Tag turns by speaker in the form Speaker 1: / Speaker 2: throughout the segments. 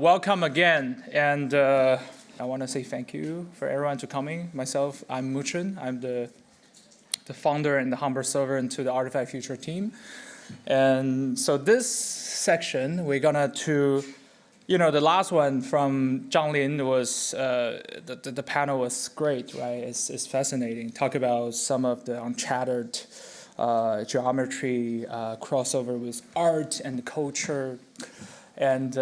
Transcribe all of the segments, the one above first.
Speaker 1: Welcome again, and I want to say thank you for everyone to coming. Myself, I'm Muchun. I'm the founder and the humble servant to the Artifact Future team. And so this section, we're gonna the last one from Zhang Lin was, the panel was great, right? It's fascinating. Talk about some of the uncharted geometry, crossover with art and culture, and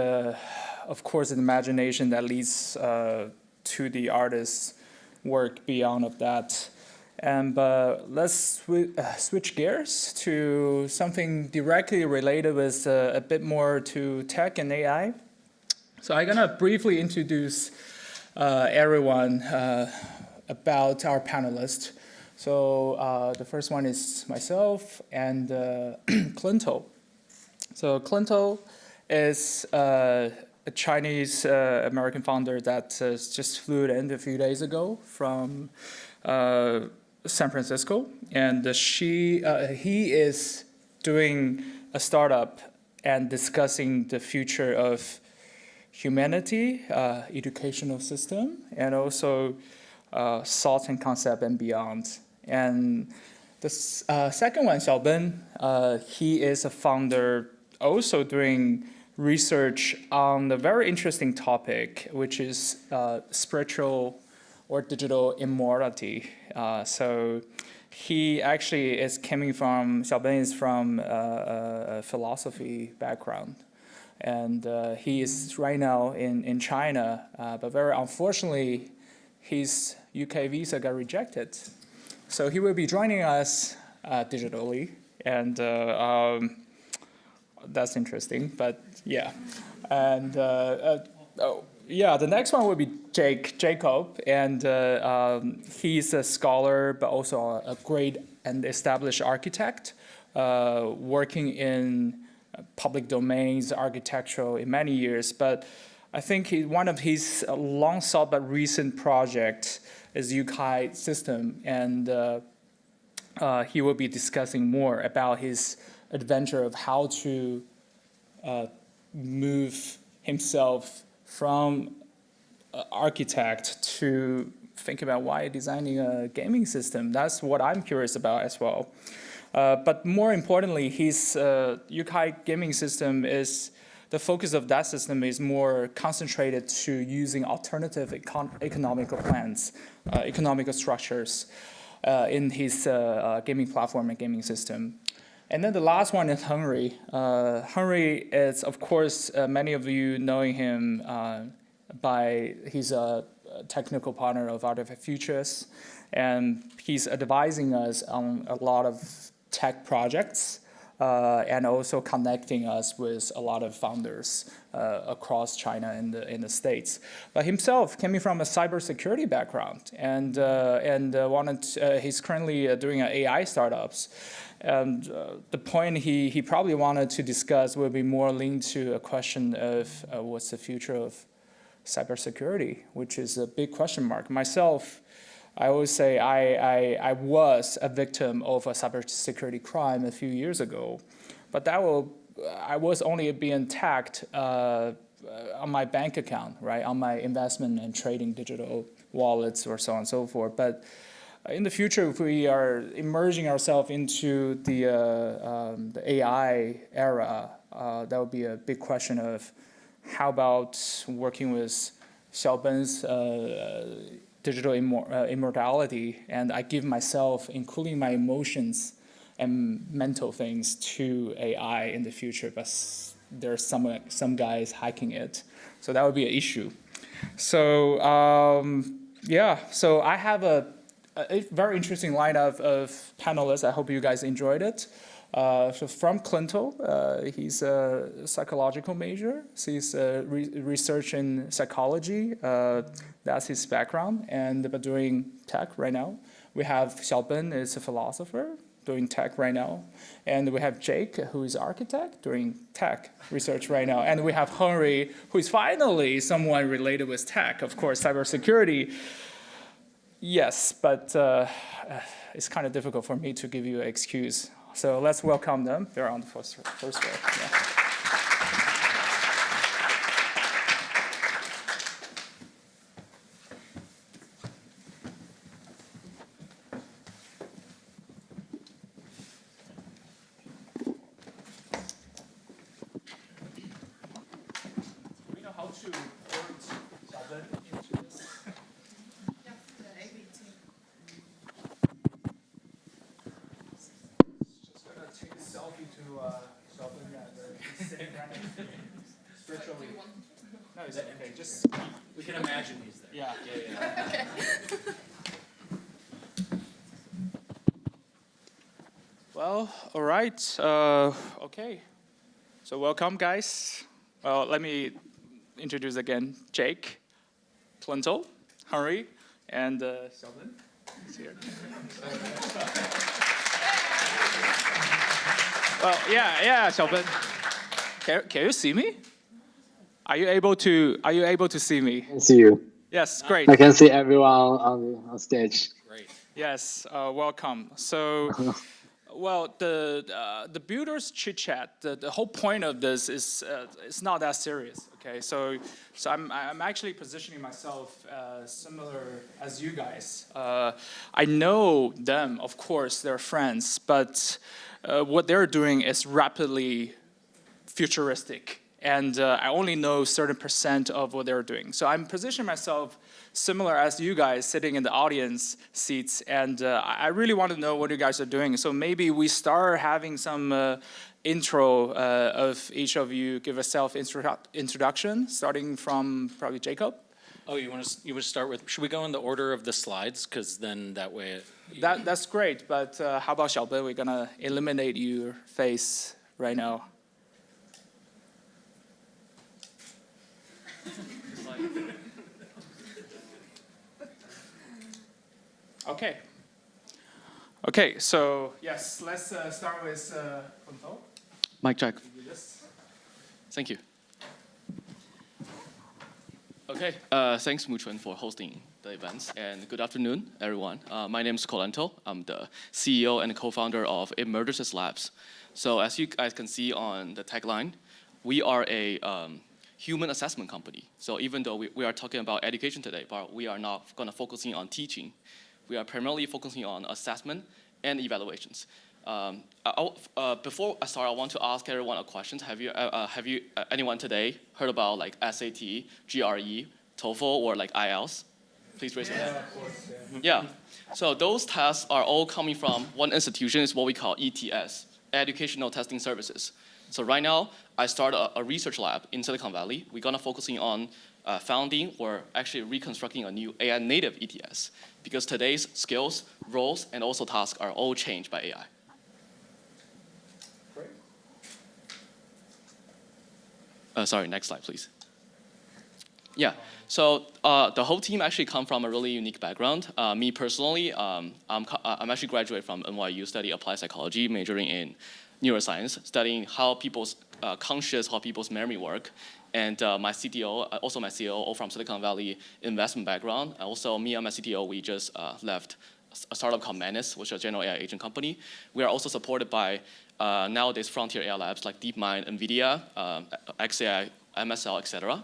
Speaker 1: of course, an imagination that leads to the artist's work beyond of that. And let's switch gears to something directly related with a bit more to tech and AI. So I'm gonna briefly introduce everyone about our panelists. So the first one is myself and Kolento. So Kolento is a Chinese American founder that just flew in a few days ago from San Francisco, and he is doing a startup and discussing the future of humanity, educational system, and also thought and concept and beyond. And the second one, Xiaoben, he is a founder also doing research on the very interesting topic, which is spiritual or digital immortality. So he actually is Xiaoben is from a philosophy background. And he is right now in China, but very unfortunately, his UK visa got rejected. So he will be joining us digitally, and that's interesting, but yeah. And the next one will be Jacob, and he's a scholar, but also a great and established architect, working in public domains, architectural in many years. But I think one of his long sought but recent project is Yukai system, and he will be discussing more about his adventure of how to move himself from architect to think about why designing a gaming system. That's what I'm curious about as well. But more importantly, his Yukai gaming system is, the focus of that system is more concentrated to using alternative economical plans, economical structures in his gaming platform and gaming system. And then the last one is Henry. Henry is, of course, many of you knowing him by he's a technical partner of Artifact Futures, and he's advising us on a lot of tech projects and also connecting us with a lot of founders across China and the States. But himself coming from a cybersecurity background, and he's currently doing AI startups. And the point he probably wanted to discuss will be more linked to a question of what's the future of cybersecurity, which is a big question mark. Myself, I always say I was a victim of a cybersecurity crime a few years ago, but I was only being tagged on my bank account, right, on my investment and trading digital wallets or so on and so forth. But in the future, if we are immersing ourselves into the AI era, that would be a big question of how about working with Xiaoben's digital immortality, and I give myself, including my emotions and mental things, to AI in the future, but there's some guys hacking it. So that would be an issue. So so I have a very interesting lineup of panelists. I hope you guys enjoyed it. So from Kolento, he's a psychological major. So he's research in psychology. That's his background, but doing tech right now. We have Xiaoben, is a philosopher, doing tech right now. And we have Jake, who is architect, doing tech research right now. And we have Henry, who is finally someone related with tech, of course, cybersecurity. Yes, but it's kind of difficult for me to give you an excuse. So let's welcome them. They're on the first row. Yeah. to put Xiaoben into this? Just gonna take a selfie to Xiaoben and he's sitting right next to me. Virtually. No, it's okay. Just
Speaker 2: We can imagine he's there.
Speaker 1: yeah. Well, all right. Okay. So welcome, guys. Well, let me introduce again Jake, Kolento, Henry, and Xiaoben. He's here. Well, yeah, Xiaoben. Can you see me? Are you able to see me?
Speaker 3: I can see you.
Speaker 1: Yes, great.
Speaker 3: I can see everyone on stage.
Speaker 2: Great.
Speaker 1: Yes, welcome. So, well, the builders Chit-Chat. The whole point of this is it's not that serious. Okay, so I'm actually positioning myself similar as you guys. I know them, of course, they're friends, but what they're doing is rapidly futuristic. And I only know a certain percent of what they're doing. So I'm positioning myself similar as you guys sitting in the audience seats. And I really want to know what you guys are doing. So maybe we start having some intro of each of you. Give a self-introduction, starting from probably Jacob.
Speaker 2: Oh, you want to start with? Should we go in the order of the slides? Because then that way.
Speaker 1: That's great. But how about Xiaoben? We're gonna eliminate your face right now. Okay. Okay, so yes, let's start with Kolento.
Speaker 4: Mic check.
Speaker 1: Yes.
Speaker 4: Thank you. Okay, thanks Muchun for hosting the events, and good afternoon, everyone. My name is Kolento. I'm the CEO and co-founder of Emergencies Labs. So as you guys can see on the tagline, we are a human assessment company. So even though we are talking about education today, but we are not going to focusing on teaching. We are primarily focusing on assessment and evaluations. Before I start, I want to ask everyone a question. Have you anyone today heard about like SAT, GRE, TOEFL, or like IELTS? Please raise your hand.
Speaker 1: Of course,
Speaker 4: Yeah. So those tests are all coming from one institution. It's what we call ETS, Educational Testing Services. So right now, I started a research lab in Silicon Valley. We're gonna focusing on founding or actually reconstructing a new AI native ETS because today's skills, roles, and also tasks are all changed by AI.
Speaker 1: Great.
Speaker 4: Sorry, next slide, please. Yeah, so the whole team actually come from a really unique background. Me personally, I'm actually graduated from NYU, study applied psychology, majoring in neuroscience, studying how people's conscious, how people's memory work. And my CTO, also my CEO, all from Silicon Valley investment background. Also, me and my CTO, we just left a startup called Panelists, which is a general AI agent company. We are also supported by nowadays frontier AI labs like DeepMind, NVIDIA, XAI, MSL, etc.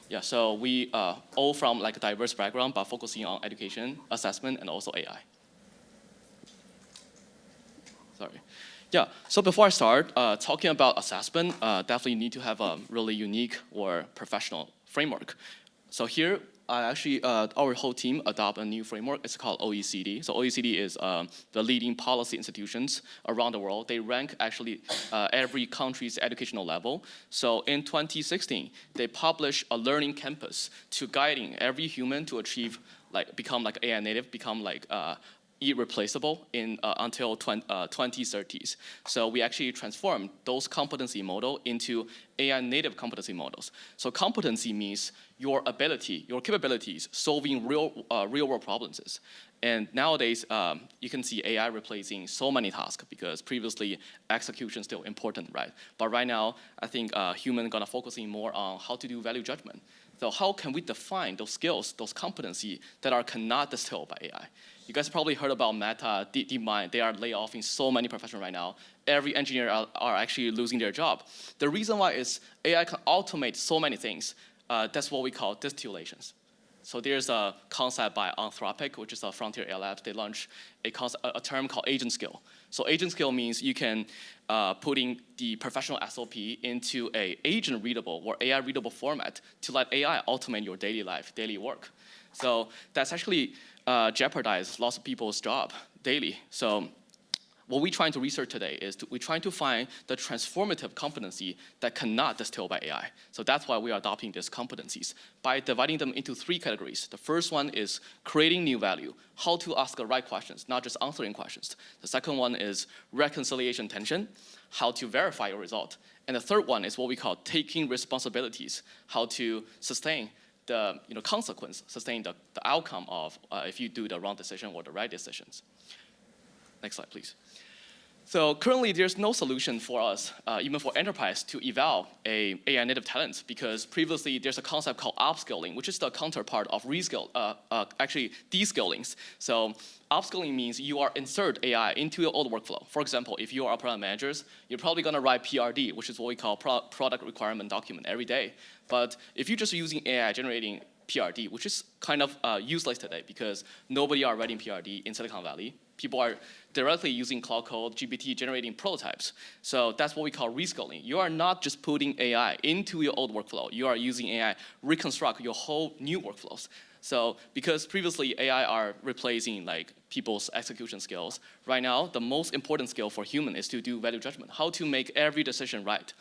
Speaker 4: Yeah, so we all from like a diverse background, but focusing on education, assessment, and also AI. Sorry. Yeah, so before I start talking about assessment, definitely need to have a really unique or professional framework. So here, I actually, our whole team adopt a new framework. It's called OECD. So OECD is the leading policy institutions around the world. They rank actually every country's educational level. So in 2016, they published a learning campus to guiding every human to achieve, like, become like AI native, become like irreplaceable in until 2030s. So we actually transformed those competency model into AI native competency models. So competency means your ability, your capabilities solving real world problems. And nowadays, you can see AI replacing so many tasks because previously execution is still important, right? But right now, I think human gonna focusing more on how to do value judgment. So how can we define those skills, those competency that are cannot distilled by AI? You guys probably heard about Meta, DeepMind. They are laying off in so many professionals right now. Every engineer are actually losing their job. The reason why is AI can automate so many things. That's what we call distillations. So there's a concept by Anthropic, which is a frontier AI lab. They launched a term called agent skill. So agent skill means you can putting the professional SOP into a agent readable or AI readable format to let AI automate your daily life, daily work. So that's actually jeopardizes lots of people's job daily. So what we're trying to research today is we're trying to find the transformative competency that cannot distill by AI. So that's why we are adopting these competencies by dividing them into 3 categories. The first one is creating new value, how to ask the right questions, not just answering questions. The second one is reconciliation tension, how to verify your result. And the third one is what we call taking responsibilities, how to sustain the consequence, sustain the outcome of if you do the wrong decision or the right decisions. Next slide, please. So currently, there's no solution for us, even for enterprise, to eval a AI native talent, because previously there's a concept called upskilling, which is the counterpart of actually descaling. So upskilling means you are insert AI into your old workflow. For example, if you are a product manager, you're probably going to write PRD, which is what we call product requirement document every day. But if you're just using AI generating PRD, which is kind of useless today because nobody are writing PRD in Silicon Valley. People are directly using Cloud Code, GPT, generating prototypes. So that's what we call reskilling. You are not just putting AI into your old workflow. You are using AI reconstruct your whole new workflows. So because previously AI are replacing like people's execution skills, right now the most important skill for human is to do value judgment, how to make every decision right,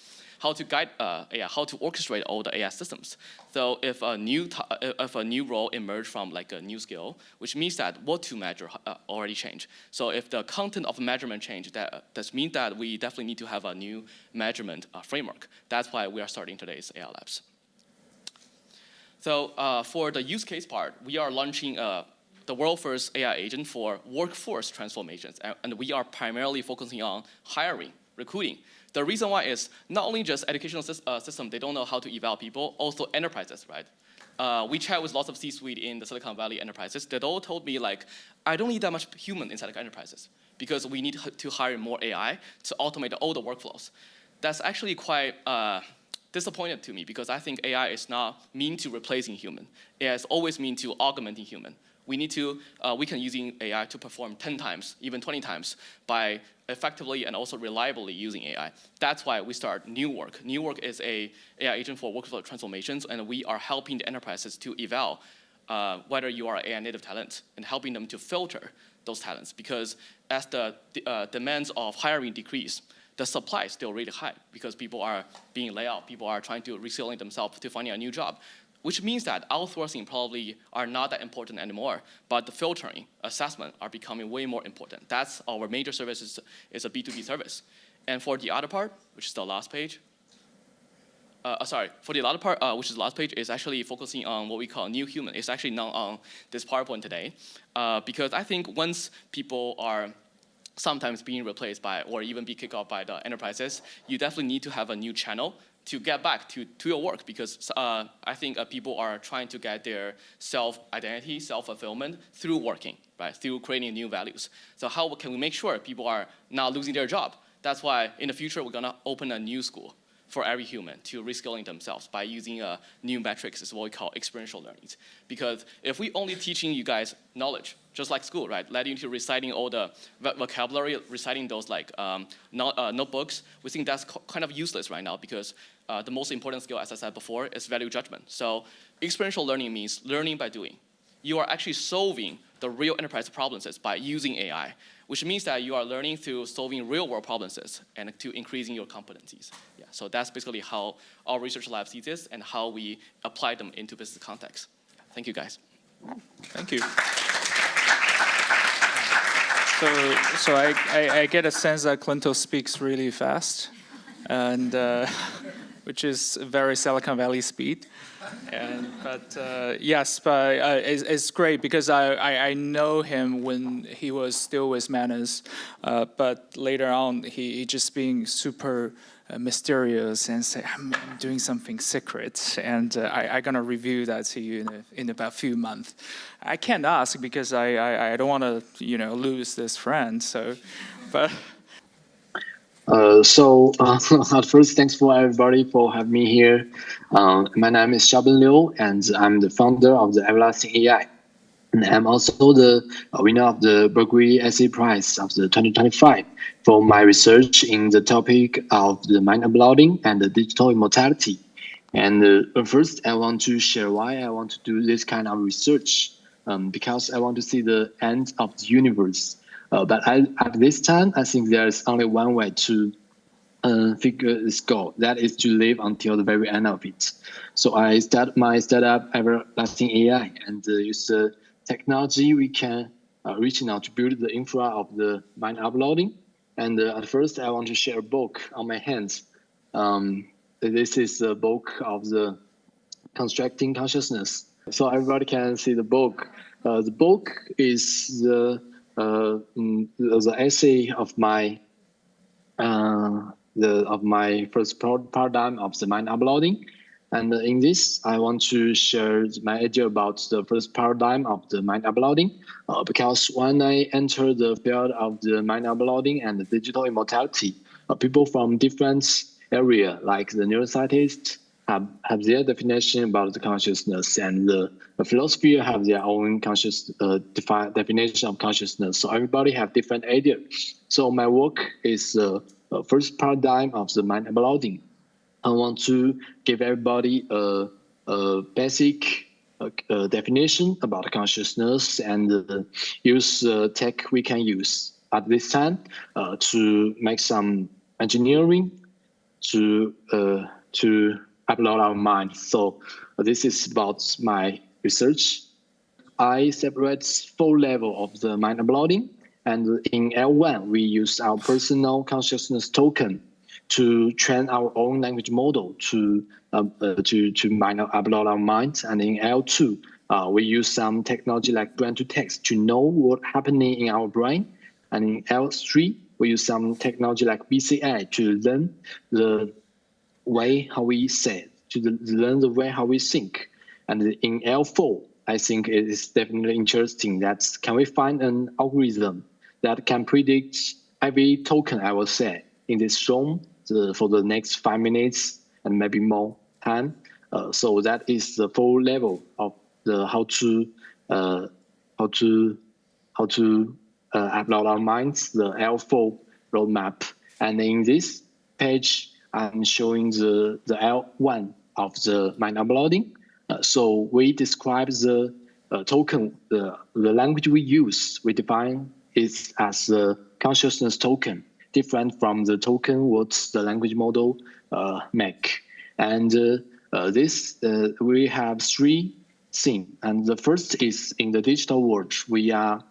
Speaker 4: how to guide AI, how to orchestrate all the AI systems. So if a new role emerged from like a new skill, which means that what to measure already changed. So if the content of measurement changed, that means that we definitely need to have a new measurement framework. That's why we are starting today's AI labs. So for the use case part, we are launching the world first AI agent for workforce transformations. And we are primarily focusing on hiring, recruiting. The reason why is not only just educational system, they don't know how to eval people, also enterprises, right? We chat with lots of C-suite in the Silicon Valley enterprises. They all told me like, I don't need that much human inside the enterprises because we need to hire more AI to automate all the workflows. That's actually quite disappointed to me because I think AI is not mean to replacing human. AI is always mean to augmenting human. We can using AI to perform 10 times, even 20 times by effectively and also reliably using AI. That's why we start New Work. New Work is a AI agent for workflow transformations, and we are helping the enterprises to eval whether you are an AI native talent and helping them to filter those talents. Because as the demands of hiring decrease, the supply is still really high because people are being laid off. People are trying to reskilling themselves to finding a new job, which means that outsourcing probably are not that important anymore, but the filtering, assessment are becoming way more important. That's our major service is a B2B service. And for the other part, which is the last page, for the other part, which is the last page, is actually focusing on what we call new human. It's actually not on this PowerPoint today, because I think once people are sometimes being replaced by or even be kicked off by the enterprises, you definitely need to have a new channel to get back to your work, because I think people are trying to get their self-identity, self-fulfillment through working, right? Through creating new values. So how can we make sure people are not losing their job? That's why in the future we're gonna open a new school for every human to reskilling themselves by using new metrics, is what we call experiential learning. Because if we only teaching you guys knowledge, just like school, right? Letting you to reciting all the vocabulary, reciting those like notebooks, we think that's kind of useless right now because the most important skill, as I said before, is value judgment. So experiential learning means learning by doing. You are actually solving the real enterprise problems by using AI, which means that you are learning through solving real world problems and to increasing your competencies. Yeah, so that's basically how our research lab sees this and how we apply them into business context. Thank you, guys.
Speaker 1: Thank you. So I get a sense that Kolento speaks really fast, and which is very Silicon Valley speed. But it's great because I know him when he was still with Manners, but later on he just being super mysterious and say I'm doing something secret, and I'm gonna review that to you in about a few months. I can't ask because I don't want to lose this friend. So, but
Speaker 3: At first, thanks for everybody for having me here. My name is Xiaoben, and I'm the founder of the Everlasting AI. And I'm also the winner of the Berkeley Essay Prize of the 2025 for my research in the topic of the mind uploading and the digital immortality. And first, I want to share why I want to do this kind of research, because I want to see the end of the universe. But at this time, I think there's only one way to figure this goal. That is to live until the very end of it. So I start my startup Everlasting AI and use the technology we can reach now to build the infra of the mind uploading. And at first, I want to share a book on my hands. This is a book of the constructing consciousness. So everybody can see the book. The book is the essay of my first paradigm of the mind uploading. And in this, I want to share my idea about the first paradigm of the mind uploading, because when I enter the field of the mind uploading and the digital immortality, people from different area, like the neuroscientists, have their definition about the consciousness, and the philosophy have their own definition of consciousness. So everybody have different idea. So my work is first paradigm of the mind uploading. I want to give everybody a basic definition about consciousness and use tech we can use at this time to make some engineering to upload our mind. So this is about my research. I separate 4 levels of the mind uploading, and in L1 we use our personal consciousness token to train our own language model to upload our mind. And in L2 we use some technology like brain to text to know what's happening in our brain. And in L3 we use some technology like BCI to learn the way how we say, to learn the way how we think. And in L4, I think it is definitely interesting that can we find an algorithm that can predict every token I will say in this room for the next 5 minutes and maybe more time. So that is the 4 level of the how to upload our minds, the L4 roadmap. And in this page, I'm showing the L1 of the mind uploading. So we describe the token, the language we use. We define it as a consciousness token, different from the token what the language model make. And this we have 3 things. And the first is in the digital world, we are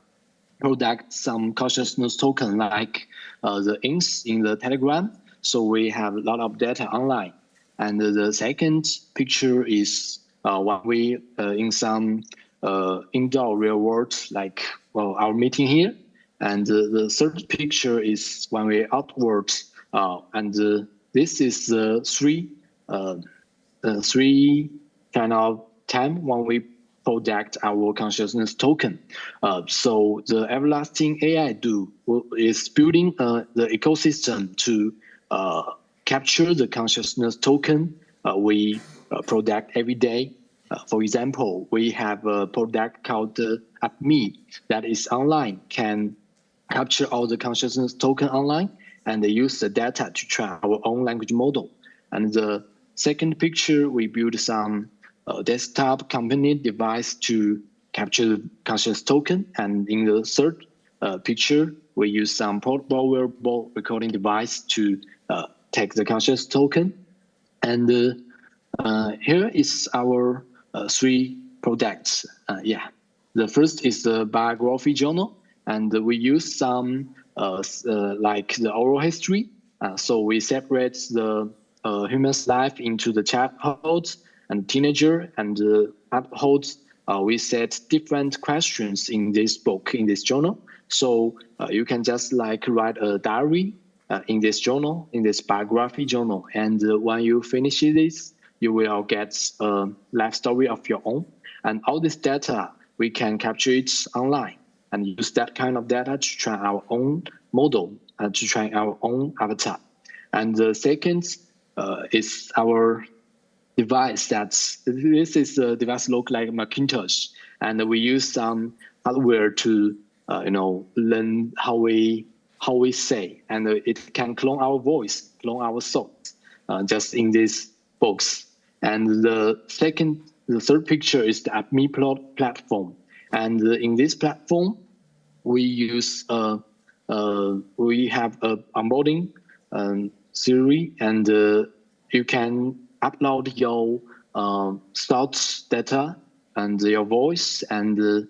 Speaker 3: product some consciousness token like the inks in the Telegram. So we have a lot of data online. And the second picture is when we in some indoor real world, like our meeting here. And the third picture is when we outwards. And this is the 3 kind of time when we product our consciousness token. So the Everlasting AI is building the ecosystem to capture the consciousness token we product every day. For example, we have a product called AppMe that is online, can capture all the consciousness token online, and they use the data to train our own language model. And the second picture, we build some desktop company device to capture the conscious token. And in the third picture, we use some portable wearable recording device to take the conscious token. And here is our 3 products. The first is the biography journal, and we use some like the oral history. So we separate the human's life into the childhood and teenager and adulthood. We set different questions in this book, in this journal. So you can just like write a diary in this journal, in this biography journal. And when you finish this, you will get a life story of your own. And all this data, we can capture it online and use that kind of data to train our own model to train our own avatar. And the second is our device. This is a device look like Macintosh, and we use some hardware to learn how we say, and it can clone our voice, clone our thoughts, just in this box. And the third picture is the AppMe platform, and in this platform we use we have a onboarding Siri, and you can upload your thoughts data and your voice and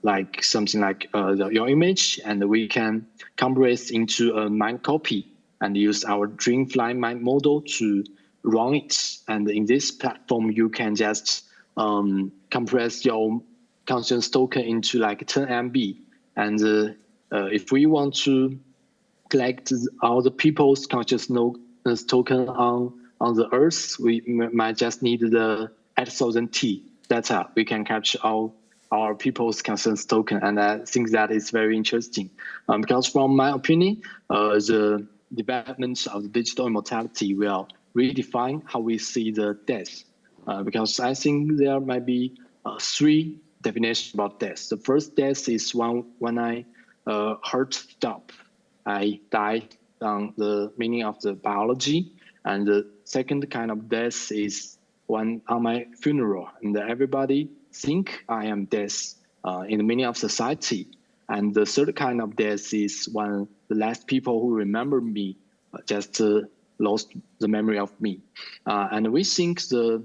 Speaker 3: like something like your image, and we can compress into a mind copy and use our Dreamfly mind model to run it. And in this platform, you can just compress your conscious token into like 10 MB. And if we want to collect all the people's consciousness token on the Earth, we might just need the 8000 T data. We can capture all our people's consciousness token, and I think that is very interesting. Because from my opinion, the development of digital immortality will redefine how we see the death. Because I think there might be three definitions about death. The first death is when I heart stop. I died on the meaning of the biology. And the second kind of death is when on my funeral, and everybody think I am dead in the meaning of society. And the third kind of death is when the last people who remember me just lost the memory of me. And we think the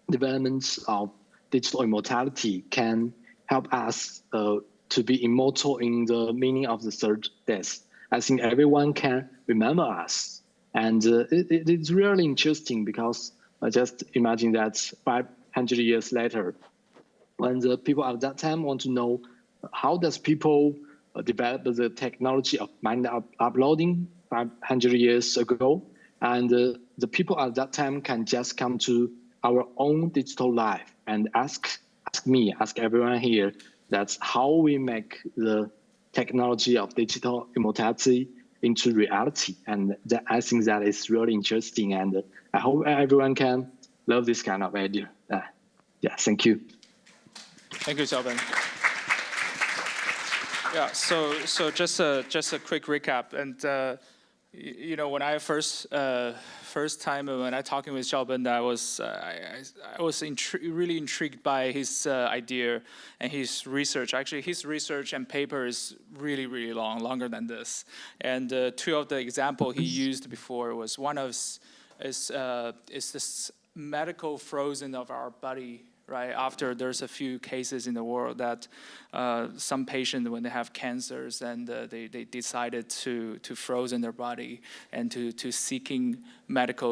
Speaker 3: development of digital immortality can help us to be immortal in the meaning of the third death. I think everyone can remember us. And it's really interesting because just imagine that 500 years later, when the people at that time want to know how does people develop the technology of mind uploading 500 years ago, and the people at that time can just come to our own digital life and ask me, ask everyone here, that's how we make the technology of digital immortality into reality. And I think that is really interesting, and I hope everyone can love this kind of idea. Yeah, thank you.
Speaker 1: Thank you, Xiaoben. Yeah, so just a quick recap, and when I first time when I talking with Xiaoben, I was really intrigued by his idea and his research. Actually, his research and paper is really long, longer than this. And two of the example he used before was one of is this medical frozen of our body. Right after there's a few cases in the world that some patients, when they have cancers, and they decided to frozen their body and to seeking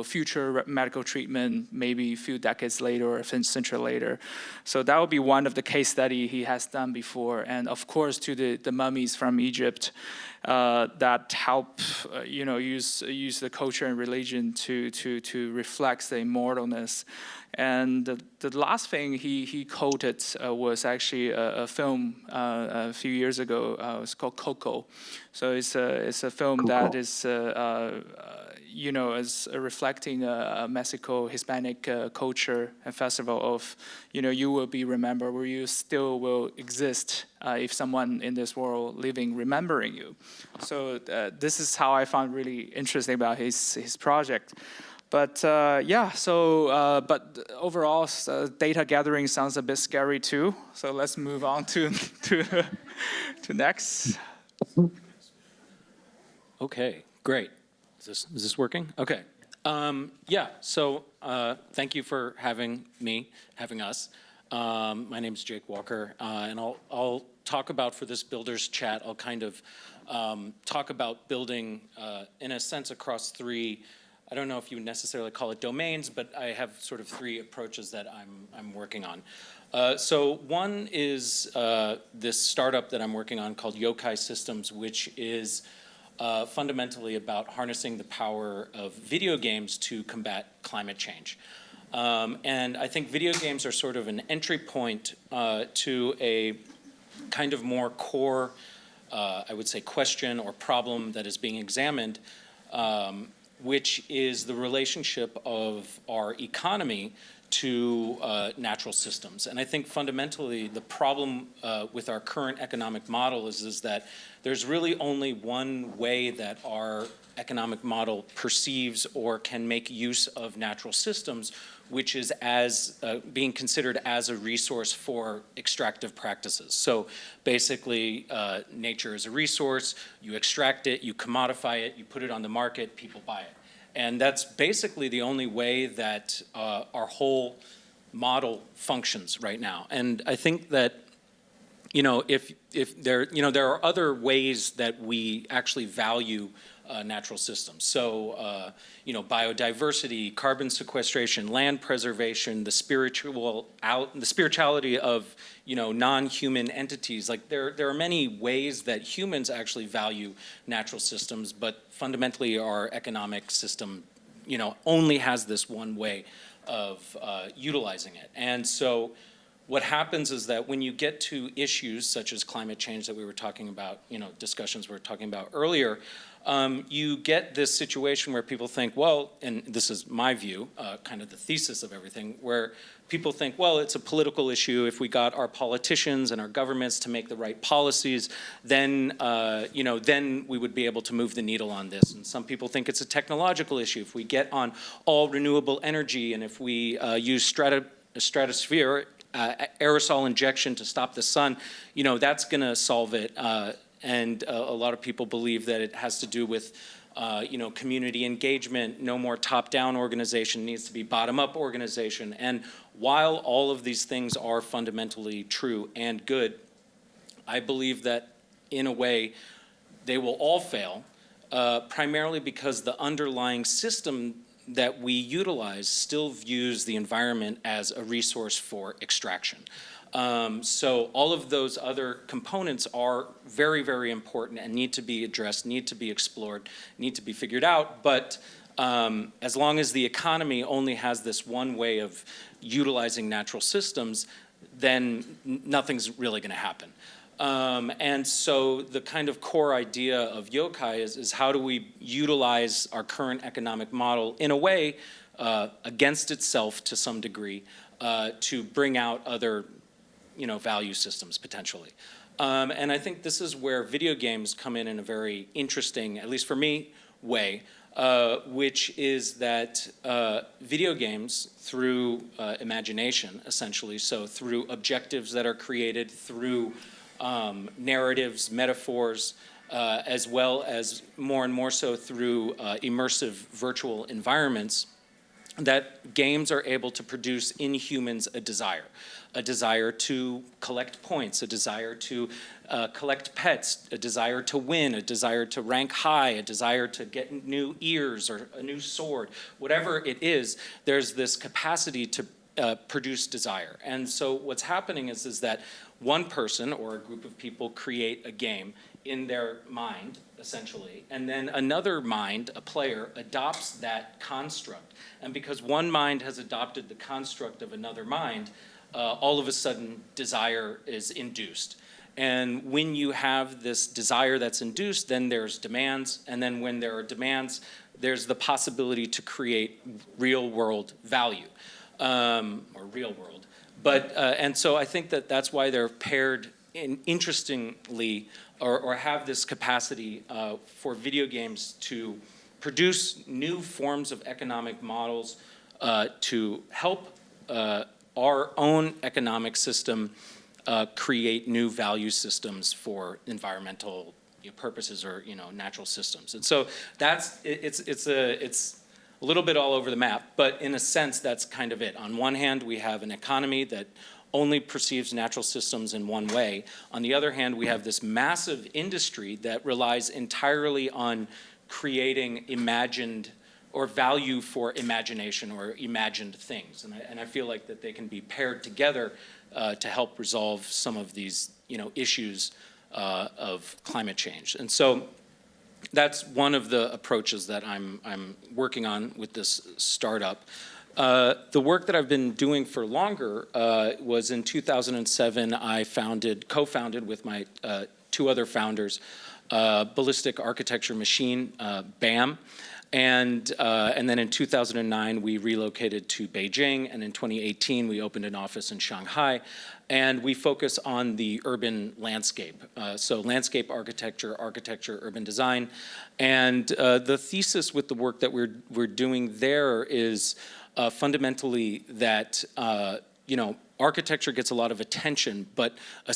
Speaker 1: future medical treatment maybe a few decades later or a century later. So that would be one of the case study he has done before. And of course, to the mummies from Egypt that help use the culture and religion to reflect the immortalness. And the last thing he quoted was actually a film a few years ago. It's called Coco. So it's a film
Speaker 3: Coco.
Speaker 1: that is is reflecting Mexico Hispanic culture and festival of you will be remembered, where you still will exist if someone in this world living remembering you. So this is how I found really interesting about his project. But but overall, data gathering sounds a bit scary too. So let's move on to next.
Speaker 2: Okay, great. Is this working? Okay. So thank you for having us. My name is Jake Walker, and I'll talk about, for this builders chat, I'll kind of talk about building, in a sense, across three. I don't know if you necessarily call it domains, but I have sort of three approaches that I'm working on. So one is this startup that I'm working on called Yokai Systems, which is fundamentally about harnessing the power of video games to combat climate change. And I think video games are sort of an entry point to a kind of more core I would say, question or problem that is being examined, which is the relationship of our economy to natural systems. And I think fundamentally the problem with our current economic model is that there's really only one way that our economic model perceives or can make use of natural systems, which is as being considered as a resource for extractive practices. So basically, nature is a resource, you extract it, you commodify it, you put it on the market, people buy it. And that's basically the only way that our whole model functions right now. And I think that, if there, there are other ways that we actually value natural systems. So, biodiversity, carbon sequestration, land preservation, the spirituality of, non-human entities. Like there are many ways that humans actually value natural systems, but fundamentally our economic system, only has this one way of utilizing it. And so what happens is that when you get to issues such as climate change that we were talking about, discussions we were talking about earlier, you get this situation where people think, well, and this is my view, kind of the thesis of everything, where people think, well, it's a political issue. If we got our politicians and our governments to make the right policies, then, then we would be able to move the needle on this. And some people think it's a technological issue. If we get on all renewable energy and if we use stratosphere, aerosol injection to stop the sun, that's going to solve it. And a lot of people believe that it has to do with, community engagement. No more top-down organization, needs to be bottom-up organization. And while all of these things are fundamentally true and good, I believe that in a way they will all fail, primarily because the underlying system that we utilize still views the environment as a resource for extraction. So all of those other components are very, very important and need to be addressed, need to be explored, need to be figured out. But as long as the economy only has this one way of utilizing natural systems, then nothing's really going to happen. And so the kind of core idea of yokai is how do we utilize our current economic model in a way against itself to some degree to bring out other value systems potentially. And I think this is where video games come in a very interesting, at least for me, way, which is that video games through imagination, essentially, so through objectives that are created through narratives, metaphors, as well as more and more so through immersive virtual environments, that games are able to produce in humans a desire to collect points, a desire to collect pets, a desire to win, a desire to rank high, a desire to get new ears or a new sword. Whatever it is, there's this capacity to produce desire. And so what's happening is that one person or a group of people create a game in their mind, essentially, and then another mind, a player, adopts that construct. And because one mind has adopted the construct of another mind, all of a sudden desire is induced. And when you have this desire that's induced, then there's demands, and then when there are demands, there's the possibility to create real world value, or real world. But, and so I think that that's why they're paired interestingly, or have this capacity for video games to produce new forms of economic models to help our own economic system create new value systems for environmental purposes or natural systems. And so that's it's a little bit all over the map, but in a sense that's kind of it. On one hand, we have an economy that only perceives natural systems in one way. On the other hand, we have this massive industry that relies entirely on creating imagined or value for imagination or imagined things. And I feel like that they can be paired together to help resolve some of these issues of climate change. And so that's one of the approaches that I'm working on with this startup. The work that I've been doing for longer was in 2007, I co-founded with my two other founders, ballistic architecture machine, BAM. And then in 2009, we relocated to Beijing, and in 2018, we opened an office in Shanghai, and we focus on the urban landscape. So landscape architecture, urban design, and the thesis with the work that we're doing there is fundamentally that architecture gets a lot of attention, but a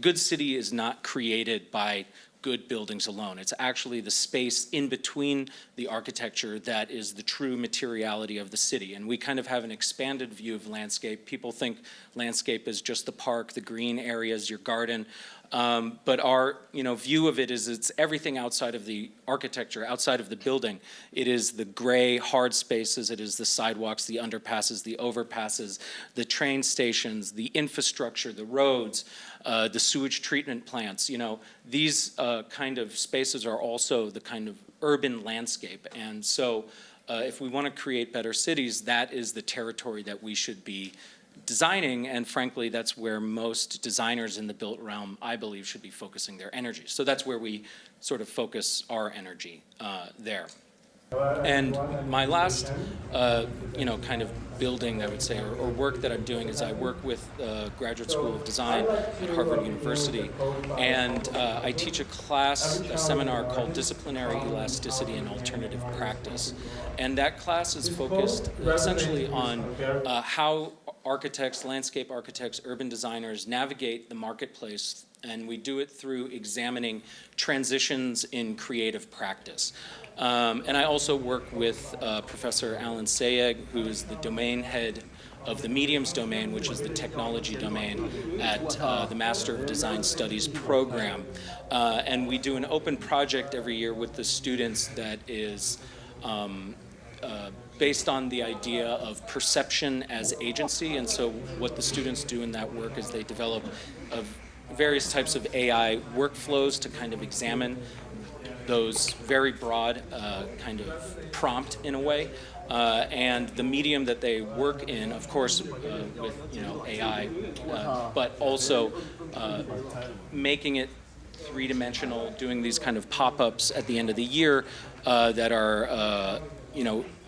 Speaker 2: good city is not created by good buildings alone. It's actually the space in between the architecture that is the true materiality of the city. And we kind of have an expanded view of landscape. People think landscape is just the park, the green areas, your garden. But our view of it is it's everything outside of the architecture, outside of the building. It is the gray, hard spaces. It is the sidewalks, the underpasses, the overpasses, the train stations, the infrastructure, the roads, the sewage treatment plants. These kind of spaces are also the kind of urban landscape. And so if we want to create better cities, that is the territory that we should be designing, and frankly, that's where most designers in the built realm, I believe, should be focusing their energy. So that's where we sort of focus our energy there. And my last, kind of building, I would say, or work that I'm doing is I work with Graduate School of Design at Harvard University, and I teach a seminar called Disciplinary Elasticity and Alternative Practice. And that class is focused essentially on how architects, landscape architects, urban designers navigate the marketplace, and we do it through examining transitions in creative practice. And I also work with Professor Alan Sayegh, who is the domain head of the mediums domain, which is the technology domain at the Master of Design Studies program. And we do an open project every year with the students that is based on the idea of perception as agency. And so what the students do in that work is they develop various types of AI workflows to kind of examine those very broad kind of prompt in a way. And the medium that they work in, of course, with AI, but also making it three-dimensional, doing these kind of pop-ups at the end of the year that are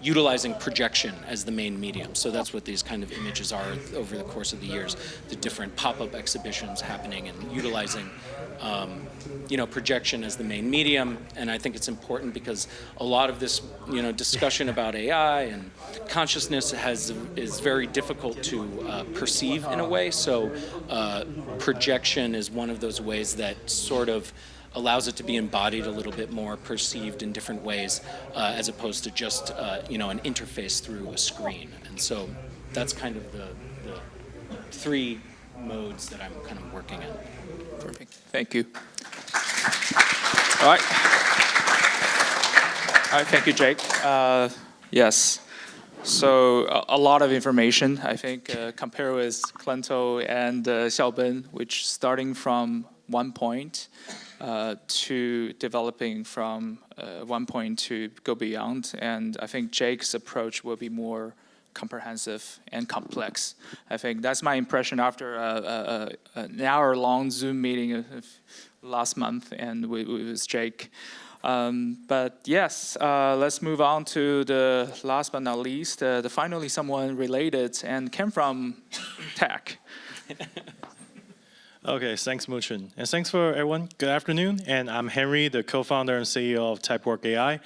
Speaker 2: utilizing projection as the main medium. So that's what these kind of images are over the course of the years, the different pop-up exhibitions happening and utilizing projection as the main medium. And I think it's important because a lot of this discussion about AI and consciousness is very difficult to perceive in a way. So projection is one of those ways that sort of allows it to be embodied a little bit more, perceived in different ways, as opposed to just an interface through a screen. And so that's kind of the three modes that I'm kind of working in.
Speaker 1: Perfect. Thank you. All right. Thank you, Jake. Yes. So a lot of information, I think, compared with Kolento and Xiaoben, which starting from one point to developing from one point to go beyond. And I think Jake's approach will be more comprehensive and complex. I think that's my impression after an hour-long Zoom meeting last month and with Jake. But yes, let's move on to the last but not least, the finally someone related and came from tech.
Speaker 5: Okay, thanks, Muchun. And thanks for everyone. Good afternoon. And I'm Henry, the co-founder and CEO of Typework AI.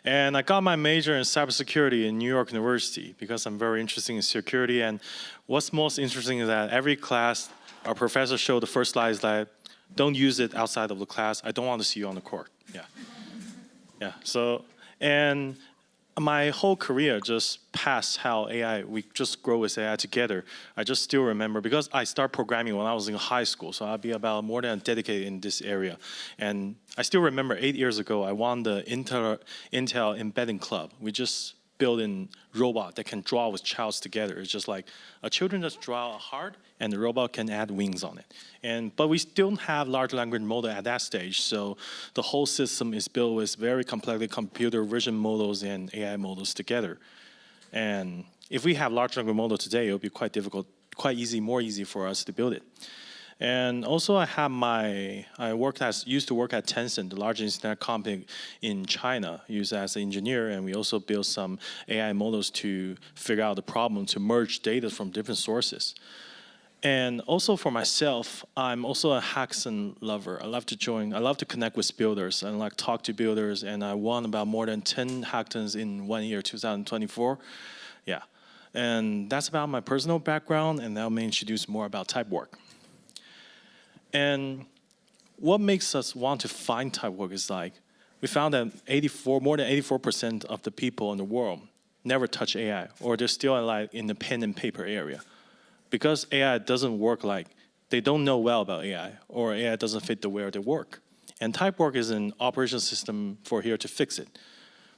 Speaker 5: And I got my major in cybersecurity in New York University because I'm very interested in security. And what's most interesting is that every class, our professor showed the first slide is like, don't use it outside of the class. I don't want to see you on the court. Yeah. So, and my whole career just passed how we just grow with AI together. I just still remember, because I started programming when I was in high school, so I'd be about more than dedicated in this area. And I still remember 8 years ago, I won the Intel Embedding Club. We just built a robot that can draw with childs together. It's just like children just draw a heart, and the robot can add wings on it. But we still don't have large language model at that stage, so the whole system is built with very complex computer vision models and AI models together. And if we have large language model today, it would be quite difficult, more easy for us to build it. And also used to work at Tencent, the largest internet company in China, used as an engineer, and we also built some AI models to figure out the problem to merge data from different sources. And also for myself, I'm also a hackathon lover. I love to connect with builders and like talk to builders, and I won about more than 10 hackathons in 1 year, 2024. Yeah. And that's about my personal background, and now let me introduce more about Typework. And what makes us want to find Typework is like, we found that more than 84% of the people in the world never touch AI, or they're still like in the pen and paper area. Because AI doesn't work they don't know well about AI, or AI doesn't fit the way they work. And Typework is an operation system for here to fix it.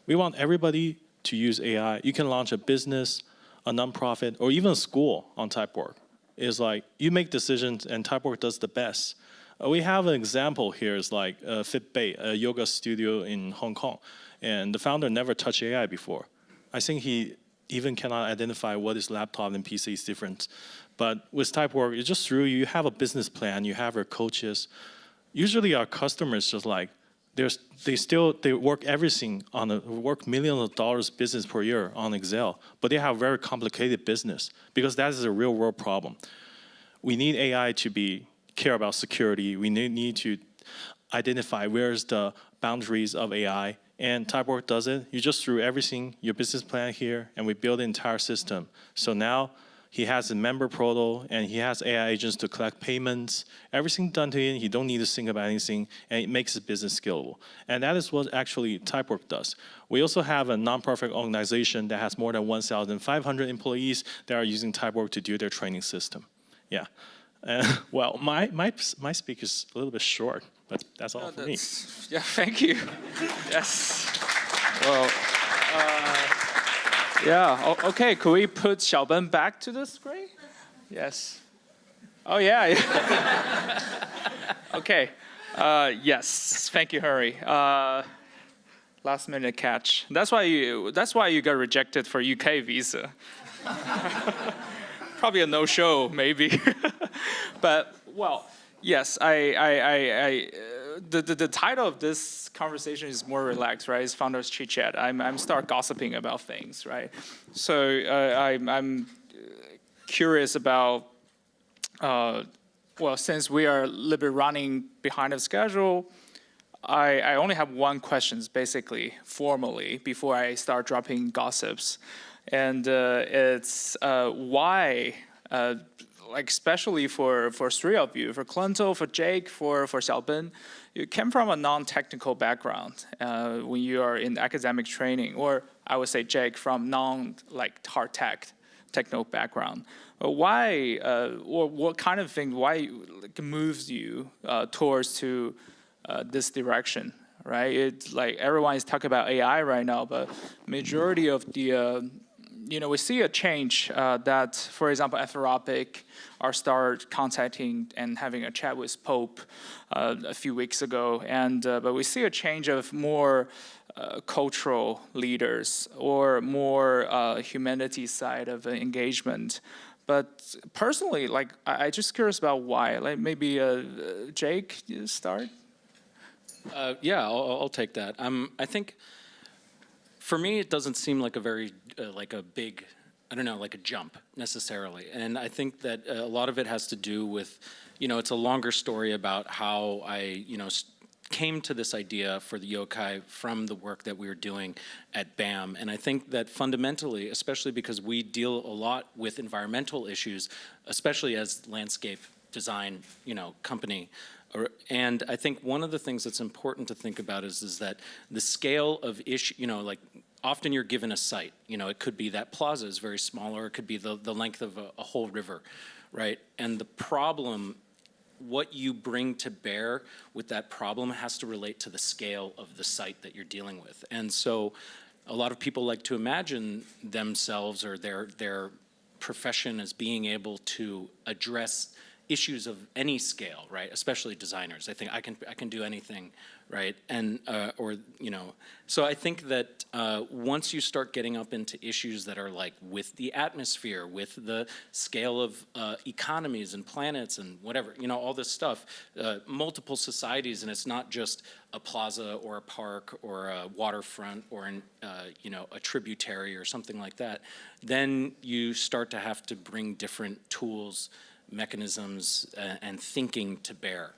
Speaker 5: We want everybody to use AI. You can launch a business, a nonprofit, or even a school on Typework. It's like you make decisions and Typework does the best. We have an example here, is like Fitbay, a yoga studio in Hong Kong. And the founder never touched AI before. I think he even cannot identify what is laptop and PC is different. But with Typework, it's just through you have a business plan, you have your coaches. Usually our customers just like, they work everything work millions of dollars business per year on Excel, but they have very complicated business because that is a real world problem. We need AI to care about security. We need to identify where's the boundaries of AI, and Typework does it. You just threw everything, your business plan here, and we build the entire system. So now he has a member portal, and he has AI agents to collect payments. Everything done to him. He don't need to think about anything, and it makes his business scalable. And that is what actually Typework does. We also have a nonprofit organization that has more than 1,500 employees that are using Typework to do their training system. Yeah. Well, my speak is a little bit short, but that's all for me.
Speaker 1: Yeah, thank you. Yes. Well, yeah, okay, could we put Xiaoben back to the screen? Yes. Oh, yeah. Okay. Yes, thank you, Harry. Last minute catch. That's why you got rejected for UK visa. Probably a no-show, maybe. But, well, yes, the title of this conversation is more relaxed, right? It's Founders Chit-Chat. I'm start gossiping about things, right? So I'm curious about, well, since we are a little bit running behind the schedule, I only have one question, basically, formally, before I start dropping gossips. And it's why, like especially for three of you, for Kolento, for Jake, for Xiaoben, you came from a non-technical background when you are in academic training, or I would say Jake from hard techno background. Why, or what kind of thing, why moves you towards to this direction, right? It's like everyone is talking about AI right now, but majority of the we see a change that, for example, Anthropic start contacting and having a chat with Pope a few weeks ago, and but we see a change of more cultural leaders or more humanity side of engagement. But personally, I just curious about why. Like maybe Jake, you start.
Speaker 2: Yeah, I'll take that. I think for me, it doesn't seem like a very like a big, I don't know, like a jump necessarily. And I think that a lot of it has to do with, it's a longer story about how I, came to this idea for the yokai from the work that we were doing at BAM. And I think that fundamentally, especially because we deal a lot with environmental issues, especially as landscape design, company. And I think one of the things that's important to think about is that the scale of issue, often you're given a site. It could be that plaza is very small, or it could be the length of a whole river, right? And the problem, what you bring to bear with that problem has to relate to the scale of the site that you're dealing with. And so a lot of people like to imagine themselves or their profession as being able to address issues of any scale, right? Especially designers. I think I can do anything, right? And or you know, so I think that once you start getting up into issues that are like with the atmosphere, with the scale of economies and planets and whatever, you know, all this stuff, multiple societies, and it's not just a plaza or a park or a waterfront or an you know, a tributary or something like that, then you start to have to bring different tools, mechanisms, and thinking to bear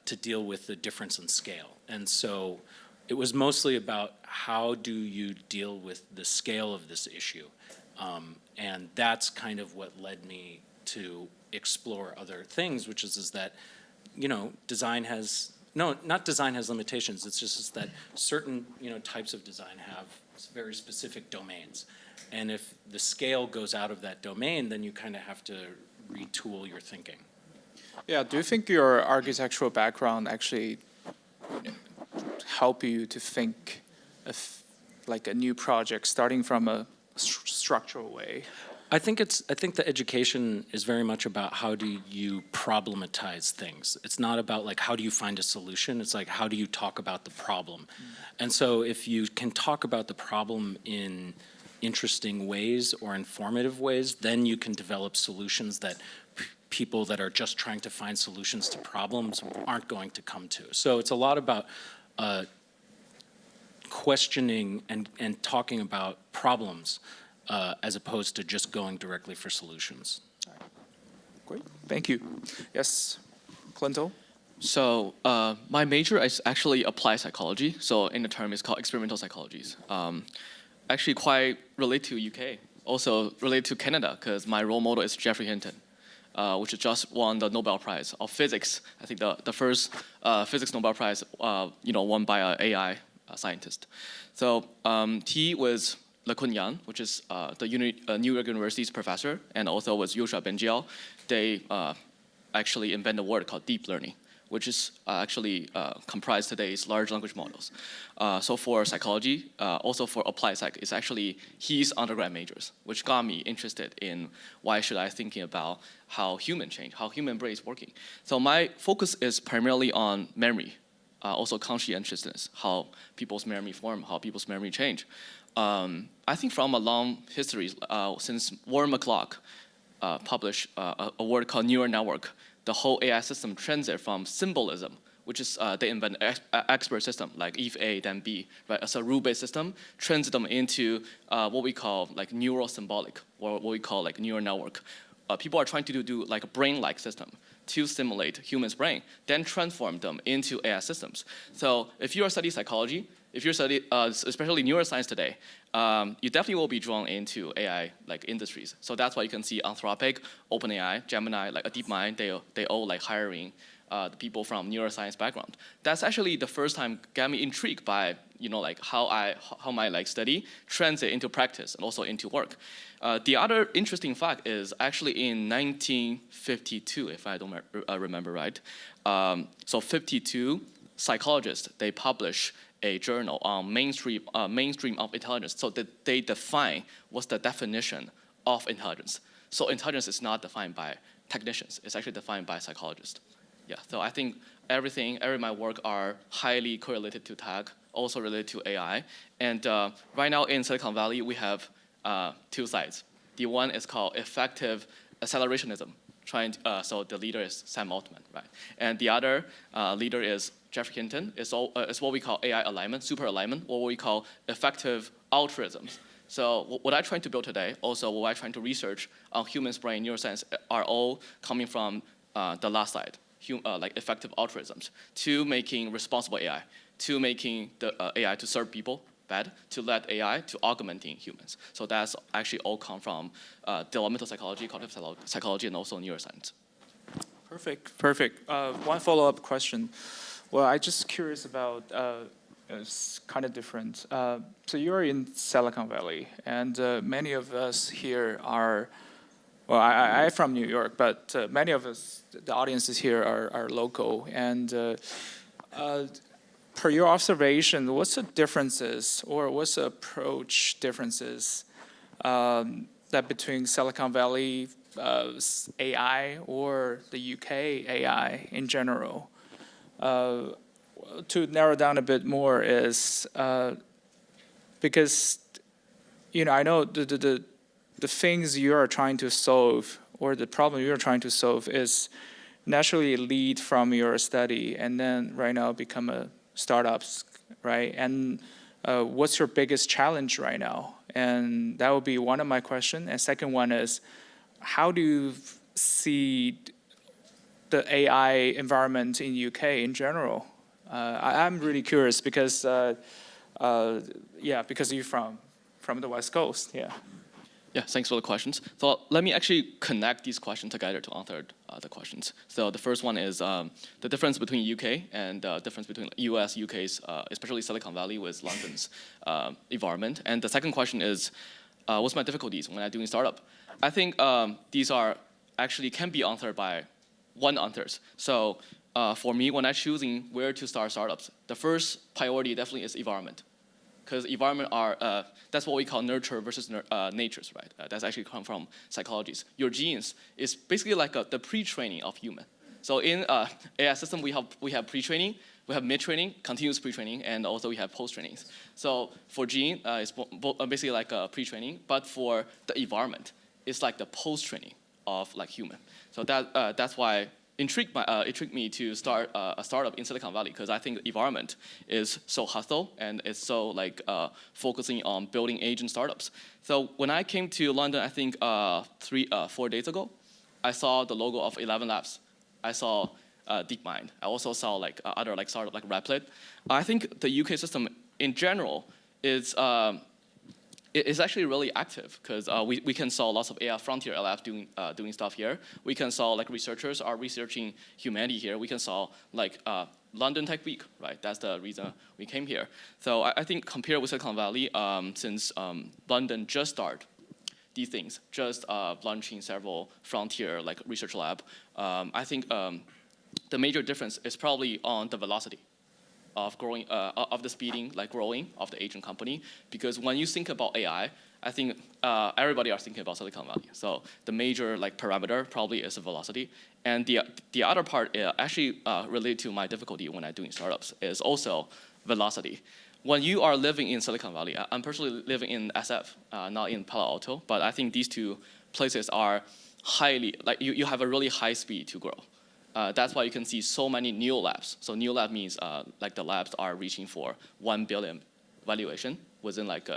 Speaker 2: to deal with the difference in scale. And so it was mostly about how do you deal with the scale of this issue. And that's kind of what led me to explore other things, which is that, you know, design has, no, not design has limitations, it's just that certain, you know, types of design have very specific domains. And if the scale goes out of that domain, then you kind of have to retool your thinking.
Speaker 1: Yeah, do you think your architectural background actually help you to think of like a new project starting from a structural way?
Speaker 2: I think the education is very much about how do you problematize things. It's not about like how do you find a solution, it's like how do you talk about the problem. And so if you can talk about the problem in interesting ways or informative ways, then you can develop solutions that people that are just trying to find solutions to problems aren't going to come to. So it's a lot about questioning and talking about problems as opposed to just going directly for solutions.
Speaker 1: Great, thank you. Yes, Kolento?
Speaker 4: So my major is actually applied psychology. So in the term, it's called experimental psychologies. Actually quite related to UK, also related to Canada, because my role model is Geoffrey Hinton, which just won the Nobel Prize of Physics. I think the first physics Nobel Prize, you know, won by an AI scientist. So he was Le Cunyan, which is the New York University's professor, and also was Yusha Benjiao. They actually invented a word called deep learning, which is actually comprised today's large language models. So for psychology, also for applied psych, it's actually his undergrad majors, which got me interested in why should I thinking about how human change, how human brain is working. So my focus is primarily on memory, also conscientiousness, how people's memory form, how people's memory change. I think from a long history, since Warren McClock published a word called neural network, the whole AI system transit from symbolism, which is they invent expert system like if A then B, right? As a rule-based system, transit them into what we call like neural symbolic, or what we call like neural network. People are trying to do like a brain-like system to simulate humans' brain, then transform them into AI systems. So if you are studying psychology, if you study especially neuroscience today, you definitely will be drawn into AI like industries. So that's why you can see Anthropic, OpenAI, Gemini, like a DeepMind, they all like hiring the people from neuroscience background. That's actually the first time got me intrigued by, you know, like how my like study translate into practice and also into work. The other interesting fact is actually in 1952, if I don't remember right, so 52 psychologists, they publish a journal on mainstream of intelligence. So that they define what's the definition of intelligence. So intelligence is not defined by technicians. It's actually defined by psychologists. Yeah, so I think my work are highly correlated to tech, also related to AI. And right now in Silicon Valley, we have two sides. The one is called effective accelerationism. So the leader is Sam Altman, right? And the other leader is Geoffrey Hinton. It's what we call AI alignment, super alignment, or what we call effective altruisms. So what I'm trying to build today, also what I'm trying to research on human brain neuroscience, are all coming from the last side, like effective altruisms, to making responsible AI, to making the AI to serve people bad, to let AI to augmenting humans. So that's actually all come from developmental psychology, cognitive psychology, and also neuroscience.
Speaker 1: Perfect. One follow-up question. Well, I'm just curious about, it's kind of different. So you're in Silicon Valley, and many of us here are, well, I'm from New York, but many of us, the audiences here are local. And per your observation, what's the differences, or what's the approach differences that between Silicon Valley AI or the UK AI in general. To narrow down a bit more is because I know the things you are trying to solve or the problem you're trying to solve is naturally lead from your study and then right now become a startups, right? And what's your biggest challenge right now? And that would be one of my questions. And second one is, how do you see the AI environment in UK in general? I'm really curious because, because you're from the West Coast, yeah.
Speaker 4: Yeah, thanks for the questions. So let me actually connect these questions together to answer the questions. So the first one is the difference between UK and the difference between US, UK's, especially Silicon Valley with London's environment. And the second question is, what's my difficulties when I'm doing startup? I think these are actually can be answered by one answers. So for me, when I'm choosing where to start startups, the first priority definitely is environment. Because environment are, that's what we call nurture versus natures, right? That's actually come from psychologists. Your genes is basically like the pre-training of human. So in AI system, we have pre-training, we have mid-training, continuous pre-training, and also we have post-trainings. So for gene, it's basically like a pre-training, but for the environment, it's like the post-training of like human. So that's why it intrigued me to start a startup in Silicon Valley because I think the environment is so hostile and it's so like focusing on building agent startups. So when I came to London, I think 4 days ago, I saw the logo of 11 Labs. I saw DeepMind. I also saw like other like startup like Replit. I think the UK system in general is actually really active because we can saw lots of AI frontier labs doing stuff here. We can saw like researchers are researching humanity here. We can saw like London Tech Week, right? That's the reason we came here. So I think compared with Silicon Valley, since London just started these things, just launching several frontier like research lab, I think the major difference is probably on the velocity of growing, of the speeding, like growing of the agent company. Because when you think about AI, I think everybody are thinking about Silicon Valley. So the major like parameter probably is the velocity. And the other part actually related to my difficulty when I'm doing startups is also velocity. When you are living in Silicon Valley, I'm personally living in SF, not in Palo Alto, but I think these two places are highly, like you have a really high speed to grow. That's why you can see so many new labs. So new lab means like the labs are reaching for 1 billion valuation within like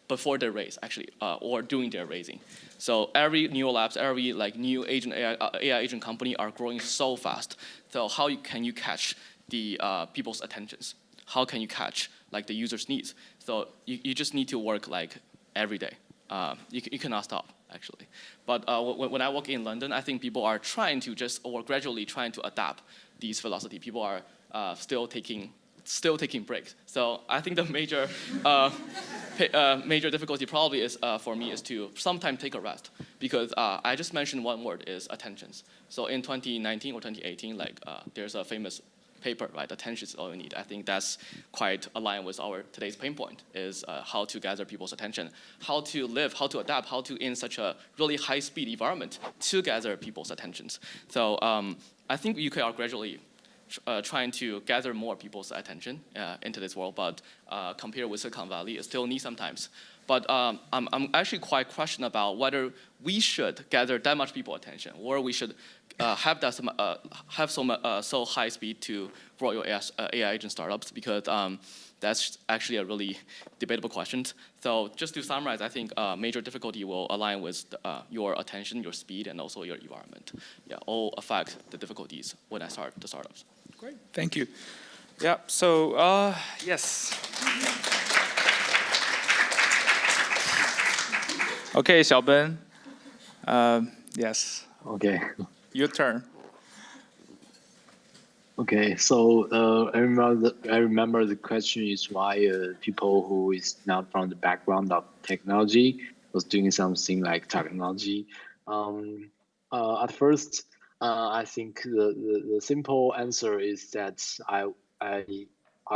Speaker 4: before their raise actually, or during their raising. So every new labs, every like new agent AI agent company are growing so fast. So how can you catch the people's attentions? How can you catch like the users' needs? So you just need to work like every day. You cannot stop, actually. But when I work in London, I think people are trying to or gradually trying to adapt these velocity. People are still taking breaks. So I think the major difficulty probably is for me is to sometimes take a rest because I just mentioned one word is attentions. So in 2019 or 2018, like there's a famous paper, right? Attention is all you need. I think that's quite aligned with our today's pain point is how to gather people's attention, how to live, how to adapt, how to in such a really high-speed environment to gather people's attentions. So I think UK are gradually trying to gather more people's attention into this world, but compared with Silicon Valley, it still needs sometimes. But I'm actually quite questioned about whether we should gather that much people attention, or we should have so high speed to grow your AI agent startups, because that's actually a really debatable question. So just to summarize, I think major difficulty will align with your attention, your speed, and also your environment. Yeah, all affect the difficulties when I start the startups.
Speaker 1: Great, thank you. Yeah, so yes. Okay, Xiaoben. Yes.
Speaker 3: Okay.
Speaker 1: Your turn.
Speaker 3: Okay, so I remember the question is why people who is not from the background of technology was doing something like technology. At first, I think the simple answer is that I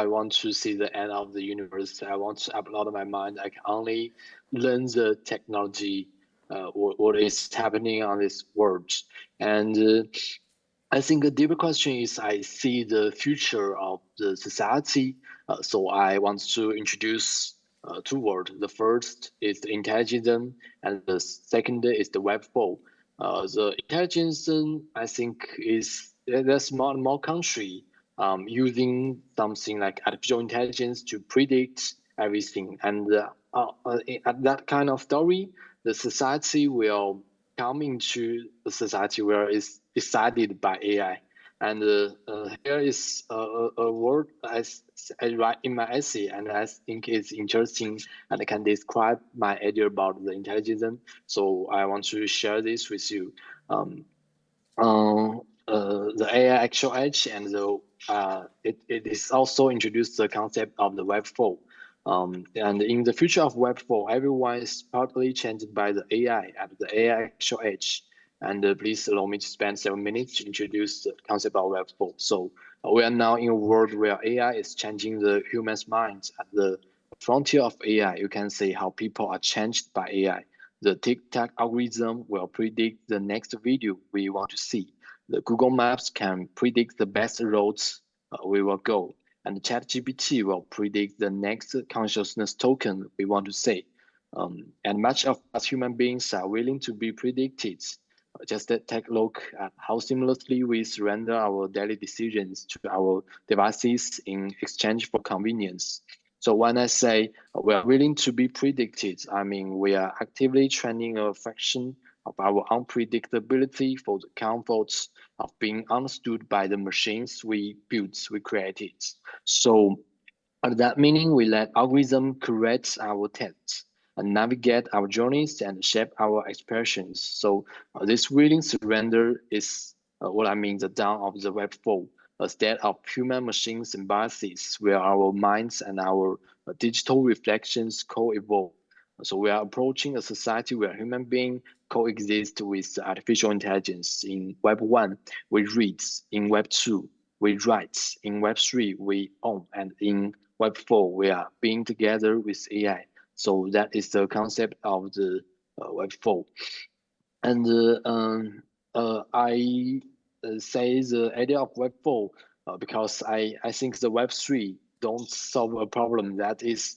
Speaker 3: want to see the end of the universe. I want to upload my mind. I can only learn the technology what is happening on this world. And I think a deeper question is I see the future of the society. So I want to introduce two words. The first is the intelligence, and the second is the Web 4. The intelligence, I think, is there's more and more country using something like artificial intelligence to predict everything. And at that kind of story, the society will come into a society where it's decided by AI. And here is a word I write in my essay, and I think it's interesting and I can describe my idea about the intelligence. So I want to share this with you. The AI actual edge, and it is also introduced the concept of the Web 4. And in the future of Web 4, everyone is partly changed by the AI at the AI actual edge. And please allow me to spend 7 minutes to introduce the concept of Web 4. So we are now in a world where AI is changing the human's minds. At the frontier of AI, you can say how people are changed by AI. The TikTok algorithm will predict the next video we want to see. The Google Maps can predict the best roads we will go. And ChatGPT will predict the next consciousness token we want to say. And much of us human beings are willing to be predicted. Just take a look at how seamlessly we surrender our daily decisions to our devices in exchange for convenience. So when I say we are willing to be predicted, I mean we are actively training a fraction of our unpredictability for the comforts of being understood by the machines we built, we created. So at that meaning, we let algorithm correct our tests and navigate our journeys and shape our expressions. So this willing surrender is what I mean, the dawn of the Web 4, a state of human machine symbiosis where our minds and our digital reflections co-evolve. So we are approaching a society where human beings coexist with artificial intelligence. In Web 1, we read. In Web 2, we write. In Web 3, we own. And in Web 4, we are being together with AI. So that is the concept of the Web 4. And I say the idea of Web 4 because I think the Web 3 don't solve a problem. That is,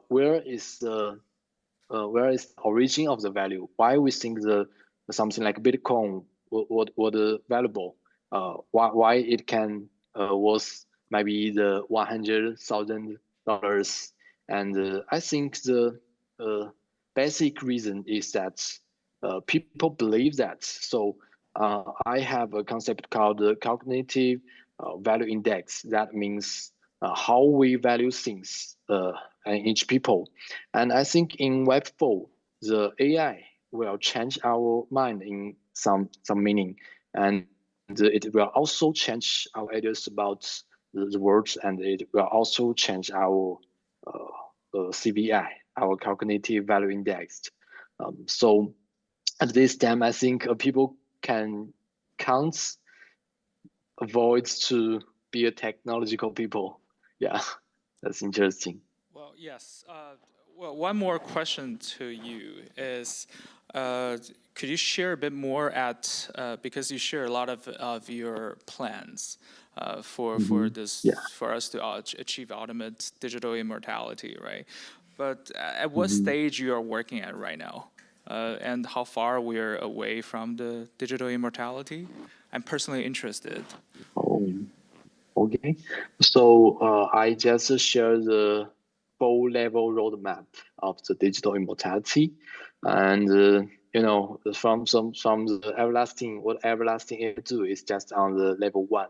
Speaker 3: where is the origin of the value? Why we think something like Bitcoin was valuable? Why it can was maybe the $100,000? And I think the basic reason is that people believe that. So I have a concept called the cognitive value index. That means how we value things in each people. And I think in Web 4, the AI will change our mind in some meaning. And it will also change our ideas about the world, and it will also change our CVI, our cognitive value index. So at this time, I think people can't avoid to be a technological people. Yeah, that's interesting.
Speaker 1: Well, yes. Well, one more question to you is, could you share a bit more because you share a lot of your plans for this, for us to achieve ultimate digital immortality, right? But at what stage you are working at right now? And how far we're away from the digital immortality? I'm personally interested.
Speaker 3: Oh, okay. So I just share the 4-level roadmap of the digital immortality, and from the everlasting, what everlasting aim do is just on the level 1,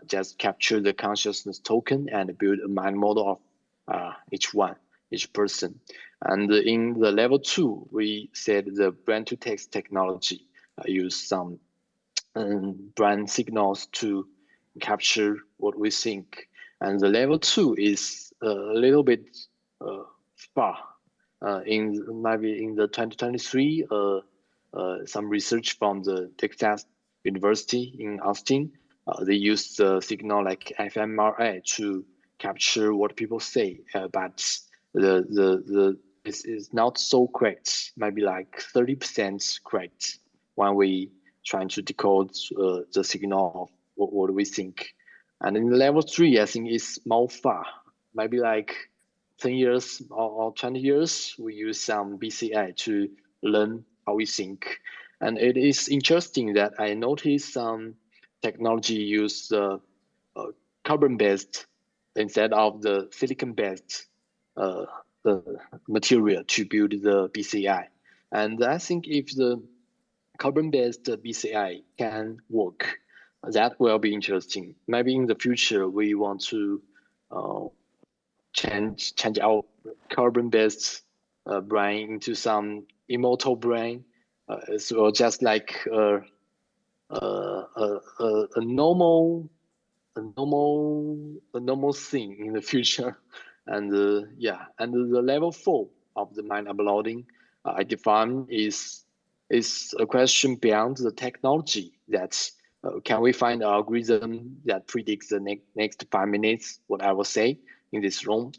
Speaker 3: just capture the consciousness token and build a mind model of each person. And in the level 2, we said the brain-to-text technology use some brain signals to capture what we think. And the level 2 is a little bit far. Maybe in the 2023, some research from the Texas University in Austin, they use the signal like fMRI to capture what people say, but the is not so correct, maybe like 30% correct when we trying to decode the signal of what we think. And in level 3, I think it's more far, maybe like 10 years or 20 years, we use some BCI to learn how we think. And it is interesting that I noticed some technology use carbon-based instead of the silicon-based the material to build the BCI. And I think if the carbon-based BCI can work, that will be interesting. Maybe in the future we want to change our carbon-based brain into some immortal brain, so just like a normal thing in the future. And yeah, and the level 4 of the mind uploading I define is a question beyond the technology. That can we find an algorithm that predicts the next 5 minutes what I will say in this room?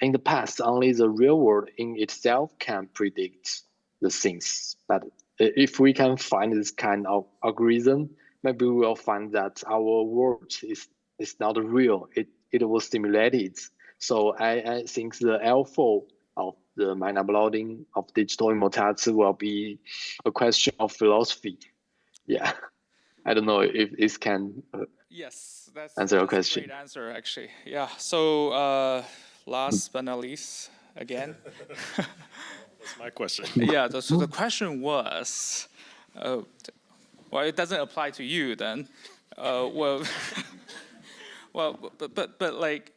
Speaker 3: In the past, only the real world in itself can predict the things. But if we can find this kind of algorithm, maybe we will find that our world is not real. It was simulated. So I think the L4 of the mind uploading of digital immortality will be a question of philosophy. Yeah, I don't know if this can
Speaker 1: Yes, that's
Speaker 3: answer your
Speaker 1: a
Speaker 3: question.
Speaker 1: great answer, actually. Yeah. So last but not least, again.
Speaker 5: That's my question.
Speaker 1: Yeah. So the question was, well, it doesn't apply to you then. Well, but like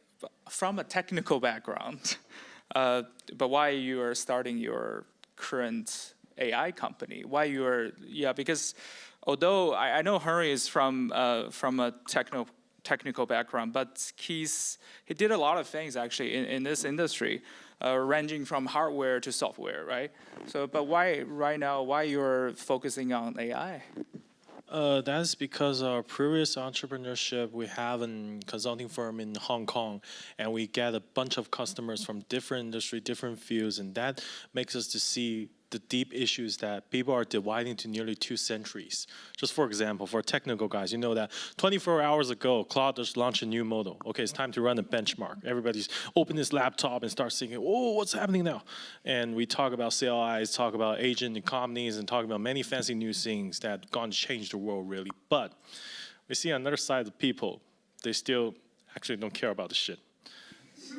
Speaker 1: from a technical background, but why you are starting your current AI company? Why you are? Yeah, because although I know Henry is from a technical background, but he did a lot of things actually in this industry, ranging from hardware to software, right? So, but why right now? Why you're focusing on AI?
Speaker 5: That's because our previous entrepreneurship, we have a consulting firm in Hong Kong, and we get a bunch of customers from different industry, different fields, and that makes us to see the deep issues that people are dividing to nearly 2 centuries. Just for example, for technical guys, you know that 24 hours ago, Claude just launched a new model. Okay, it's time to run a benchmark. Everybody's open his laptop and start thinking, oh, what's happening now? And we talk about CLIs, talk about agent economies, and talk about many fancy new things that gone change the world really. But we see on the other side of the people, they still actually don't care about the shit.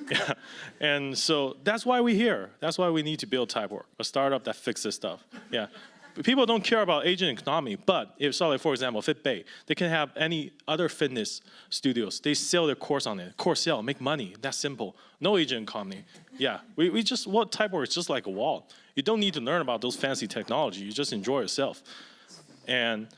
Speaker 5: Yeah. And so that's why we're here. That's why we need to build Typework, a startup that fixes stuff. Yeah. But people don't care about agent economy, but if, so like for example, FitBay, they can have any other fitness studios. They sell their course on it. Course sell, make money. That's simple. No agent economy. Yeah. We just, what Typework is just like a wall. You don't need to learn about those fancy technology. You just enjoy yourself. And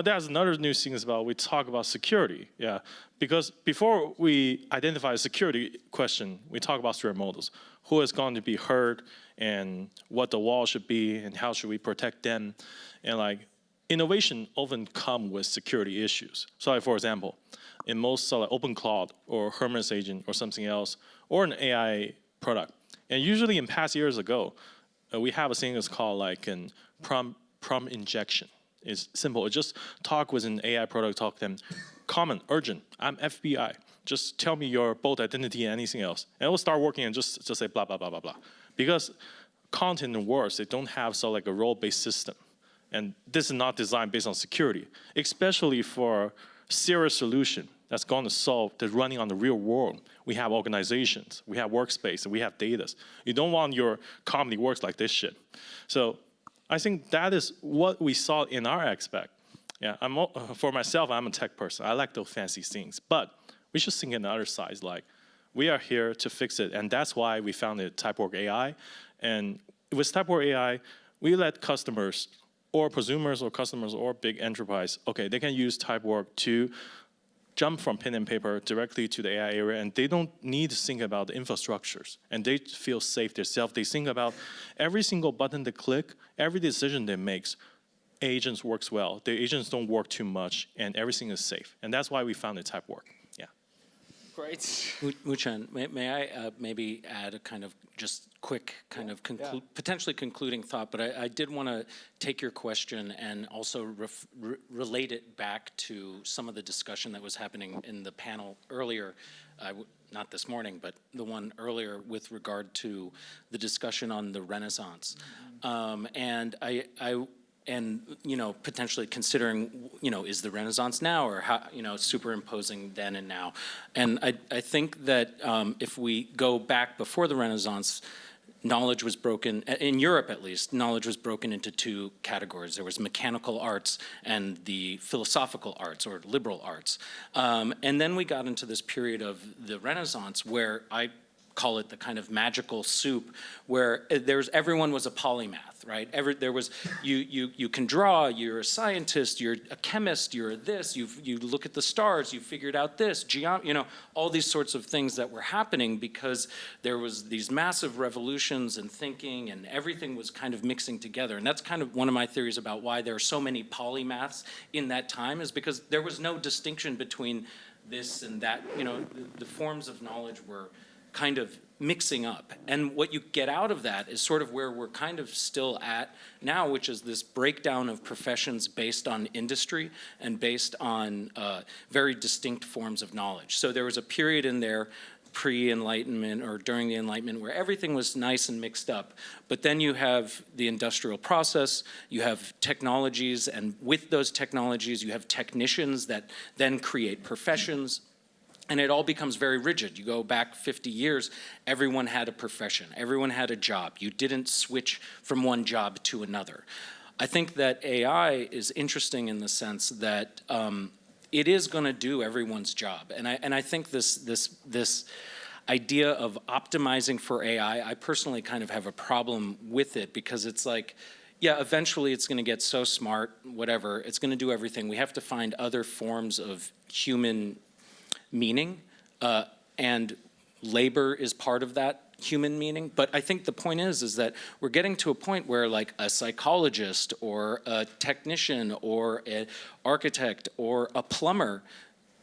Speaker 5: that's another new thing is about, we talk about security, yeah. Because before we identify a security question, we talk about threat models. Who is going to be hurt, and what the wall should be, and how should we protect them. And like, innovation often come with security issues. So like for example, in most like OpenCloud or Hermes agent or something else, or an AI product. And usually in past years ago, we have a thing that's called like an prompt injection. It's simple. It just talk with an AI product, talk to them. Common, urgent, I'm FBI. Just tell me your both identity and anything else. And it will start working and just say blah, blah, blah, blah, blah. Because content and words, they don't have so like a role-based system. And this is not designed based on security, especially for serious solution that's going to solve the running on the real world. We have organizations, we have workspace, and we have data. You don't want your company works like this shit. So I think that is what we saw in our aspect. Yeah, for myself, I'm a tech person. I like those fancy things. But we should think on the other side, like, we are here to fix it. And that's why we founded Typework AI. And with Typework AI, we let customers, or prosumers, or customers, or big enterprise, okay, they can use Typework to jump from pen and paper directly to the AI area, and they don't need to think about the infrastructures, and they feel safe themselves. They think about every single button they click, every decision they make. Agents works well. The agents don't work too much, and everything is safe. And that's why we founded Typework. Yeah.
Speaker 1: Great.
Speaker 2: Muchun, may I maybe add a kind of just quick kind of potentially concluding thought, but I did want to take your question and also relate it back to some of the discussion that was happening in the panel earlier, not this morning, but the one earlier with regard to the discussion on the Renaissance. And and potentially considering, is the Renaissance now, or how, superimposing then and now. And I think that if we go back before the Renaissance, knowledge was broken, in Europe at least, knowledge was broken into two categories. There was mechanical arts and the philosophical arts or liberal arts. And then we got into this period of the Renaissance where I call it the kind of magical soup, where everyone was a polymath, right? There was you can draw, you're a scientist, you're a chemist, you're this, you look at the stars, you figured out this, all these sorts of things that were happening because there was these massive revolutions in thinking, and everything was kind of mixing together. And that's kind of one of my theories about why there are so many polymaths in that time, is because there was no distinction between this and that. The forms of knowledge were kind of mixing up. And what you get out of that is sort of where we're kind of still at now, which is this breakdown of professions based on industry and based on very distinct forms of knowledge. So there was a period in there pre-Enlightenment or during the Enlightenment where everything was nice and mixed up. But then you have the industrial process, you have technologies, and with those technologies you have technicians that then create professions. And it all becomes very rigid. You go back 50 years, everyone had a profession, everyone had a job. You didn't switch from one job to another. I think that AI is interesting in the sense that it is going to do everyone's job. And I think this idea of optimizing for AI, I personally kind of have a problem with it, because it's like, yeah, eventually it's going to get so smart, whatever, it's going to do everything. We have to find other forms of human meaning, and labor is part of that human meaning. But I think the point is that we're getting to a point where like a psychologist or a technician or an architect or a plumber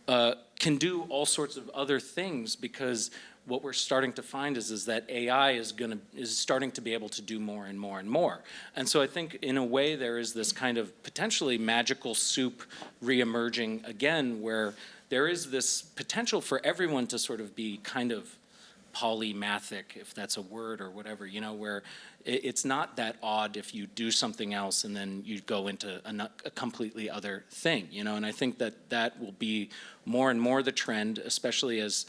Speaker 2: can do all sorts of other things, because what we're starting to find is that AI is starting to be able to do more and more and more. And so I think in a way there is this kind of potentially magical soup reemerging again, where there is this potential for everyone to sort of be kind of polymathic, if that's a word or whatever, where it's not that odd if you do something else and then you go into a completely other thing, and I think that will be more and more the trend, especially as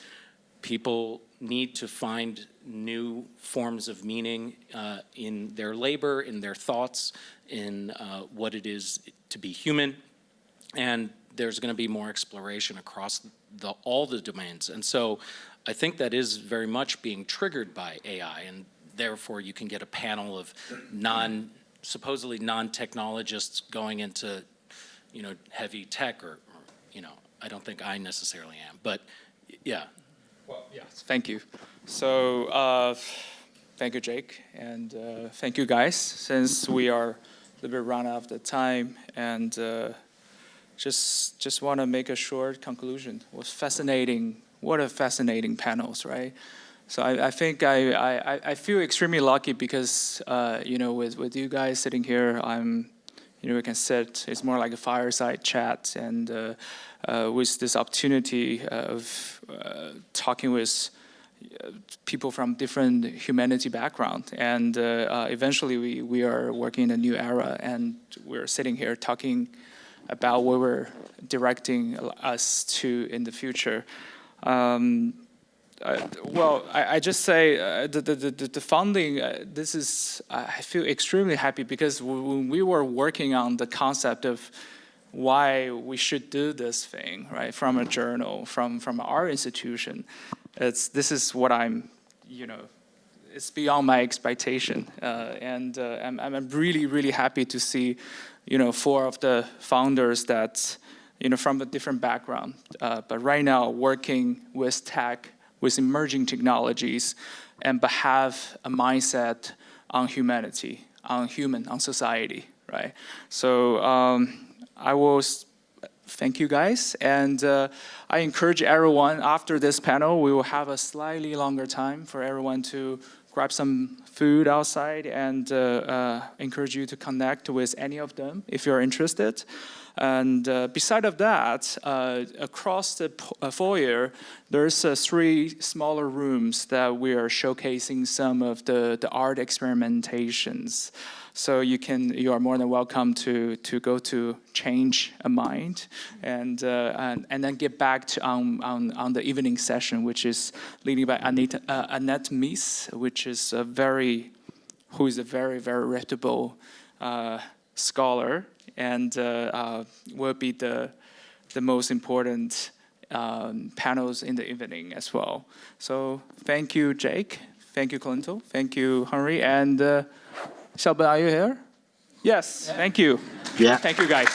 Speaker 2: people need to find new forms of meaning in their labor, in their thoughts, in what it is to be human. And there's going to be more exploration across all the domains. And so I think that is very much being triggered by AI, and therefore you can get a panel of supposedly non-technologists going into, heavy tech, or I don't think I necessarily am, but yeah.
Speaker 1: Well, yes, thank you. So thank you, Jake, and thank you, guys. Since we are a little bit run out of the time, and just want to make a short conclusion. It was fascinating. What a fascinating panels, right? So I think I feel extremely lucky because with you guys sitting here, we can sit. It's more like a fireside chat, and with this opportunity of talking with people from different humanity background, and eventually we are working in a new era, and we're sitting here talking about where we're directing us to in the future. I just say the funding, I feel extremely happy, because when we were working on the concept of why we should do this thing, right, from a journal, from our institution, this is what it's beyond my expectation. And I'm really, really happy to see, 4 of the founders that, from a different background, but right now working with tech, with emerging technologies, but have a mindset on humanity, on society, right? So I will thank you guys. And I encourage everyone, after this panel, we will have a slightly longer time for everyone to grab some food outside, and encourage you to connect with any of them if you're interested. And beside of that, across the foyer, there's 3 smaller rooms that we are showcasing some of the art experimentations. So you are more than welcome to go to change a mind, and then get back to on the evening session, which is leading by Annette Mies, who is a very, very reputable scholar, and will be the most important panels in the evening as well. So thank you, Jake. Thank you, Kolento. Thank you, Henry. And Xiaoben, are you here? Yes. Thank you.
Speaker 3: Yeah.
Speaker 1: Thank you, guys.